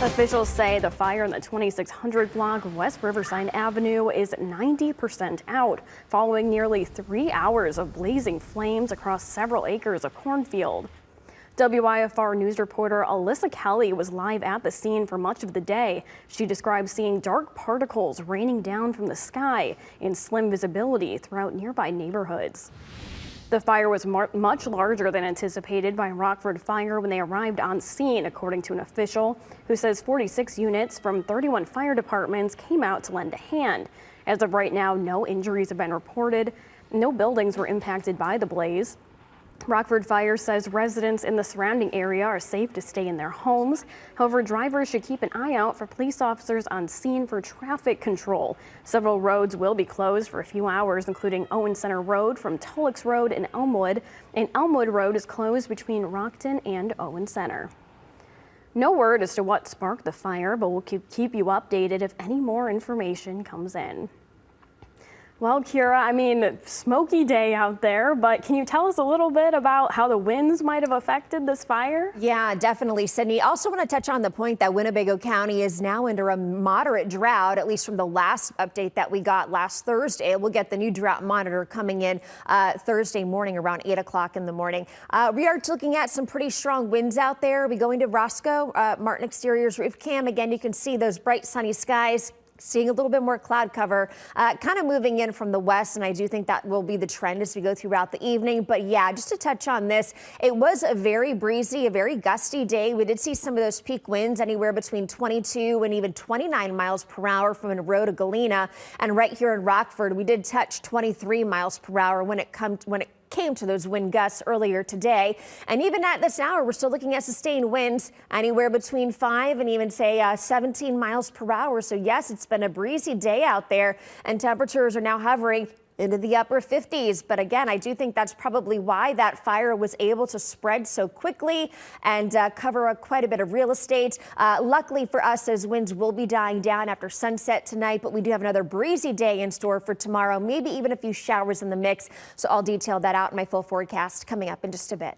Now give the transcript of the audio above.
Officials say the fire in the 2600 block of West Riverside Avenue is 90% out, following nearly 3 hours of blazing flames across several acres of cornfield. WIFR news reporter Alyssa Kelly was live at the scene for much of the day. She described seeing dark particles raining down from the sky in slim visibility throughout nearby neighborhoods. The fire was much larger than anticipated by Rockford Fire when they arrived on scene, according to an official who says 46 units from 31 fire departments came out to lend a hand. As of right now, no injuries have been reported. No buildings were impacted by the blaze. Rockford Fire says residents in the surrounding area are safe to stay in their homes. However, drivers should keep an eye out for police officers on scene for traffic control. Several roads will be closed for a few hours, including Owen Center Road from Tullix Road in Elmwood. And Elmwood Road is closed between Rockton and Owen Center. No word as to what sparked the fire, but we'll keep you updated if any more information comes in. Well, Kira, smoky day out there, but can you tell us a little bit about how the winds might have affected this fire? Yeah, definitely, Sydney. Also want to touch on the point that Winnebago County is now under a moderate drought, at least from the last update that we got last Thursday. We'll get the new drought monitor coming in Thursday morning around 8 o'clock in the morning. We are looking at some pretty strong winds out there. We go into Roscoe, Martin Exterior's roof cam. Again, you can see those bright sunny skies. Seeing a little bit more cloud cover, kind of moving in from the west, and I do think that will be the trend as we go throughout the evening. But yeah, just to touch on this, it was a very breezy, a very gusty day. We did see some of those peak winds anywhere between 22 and even 29 miles per hour from Monroe to Galena, and right here in Rockford, we did touch 23 miles per hour when it came to those wind gusts earlier today. And even at this hour, we're still looking at sustained winds anywhere between 5 and even say 17 miles per hour. So yes, it's been a breezy day out there, and temperatures are now hovering into the upper 50s. But again, I do think that's probably why that fire was able to spread so quickly and cover quite a bit of real estate. Luckily for us, those winds will be dying down after sunset tonight, but we do have another breezy day in store for tomorrow, maybe even a few showers in the mix. So I'll detail that out in my full forecast coming up in just a bit.